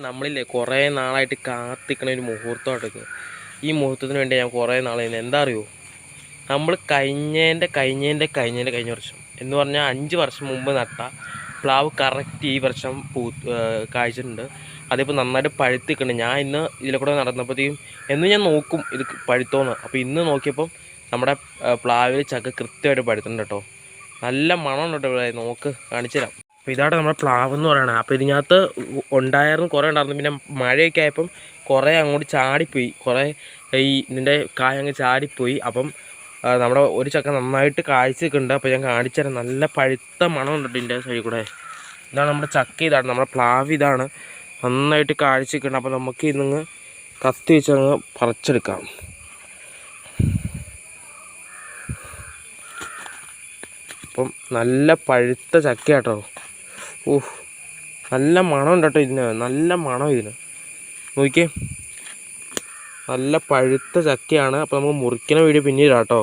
നമ്മളില്ലേ കുറേ നാളായിട്ട് കാത്തിക്കണ ഒരു മുഹൂർത്തമായിട്ട് ഈ മുഹൂർത്തത്തിന് വേണ്ടി ഞാൻ കുറേ നാളായിരുന്നു. എന്താ അറിയോ, നമ്മൾ കഴിഞ്ഞ വർഷം എന്ന് പറഞ്ഞാൽ 5 വർഷം മുമ്പ് നട്ട പ്ലാവ് കറക്റ്റ് ഈ വർഷം കായ്ച്ചിട്ടുണ്ട്. അതിപ്പോൾ നന്നായിട്ട് പഴുത്തിക്കുന്നുണ്ട്. ഞാൻ ഇന്ന് ഇതിലെ കൂടെ നടന്നപ്പോഴത്തേക്കും എന്നും ഞാൻ നോക്കും ഇത് പഴുത്തോന്ന്. അപ്പോൾ ഇന്ന് നോക്കിയപ്പം നമ്മുടെ പ്ലാവിൽ ചക്ക കൃത്യമായിട്ട് പഴുത്തുണ്ട് കേട്ടോ. നല്ല മണം ഉണ്ട് കേട്ടോ. നോക്ക്, കാണിച്ചു തരാം. അപ്പോൾ ഇതാണ് നമ്മുടെ പ്ലാവ് എന്ന് പറയുന്നത്. അപ്പോൾ ഇതിനകത്ത് ഉണ്ടായിരുന്നു, കുറേ ഉണ്ടായിരുന്നു. പിന്നെ മഴയൊക്കെ ആയപ്പം കുറേ അങ്ങോട്ട് ചാടിപ്പോയി, കുറേ ഇതിൻ്റെ കായ അങ്ങ് ചാടിപ്പോയി. അപ്പം നമ്മുടെ ഒരു ചക്ക നന്നായിട്ട് കായ്ച്ചിട്ടുണ്ട്. അപ്പോൾ ഞാൻ കാണിച്ചു തരാം. നല്ല പഴുത്ത മണം ഉണ്ട് ഇതിൻ്റെ സൈഡിൽ കൂടെ. ഇതാണ് നമ്മുടെ ചക്ക, ഇതാണ് നമ്മുടെ പ്ലാവ്, ഇതാണ് നന്നായിട്ട് കായ്ച്ചിട്ടുണ്ട്. അപ്പോൾ നമുക്ക് ഇന്നങ്ങ് കത്തി വെച്ചങ്ങ് പറിച്ചെടുക്കാം. അപ്പം നല്ല പഴുത്ത ചക്ക കേട്ടോ. നല്ല മണം ഉണ്ട് കേട്ടോ ഇതിന്, നല്ല മണം ഇതിന്. നോക്കിയേ, നല്ല പഴുത്ത ചക്കയാണ്. അപ്പോൾ നമുക്ക് മുറിക്കുന്ന വീഡിയോ പിന്നീട് കേട്ടോ.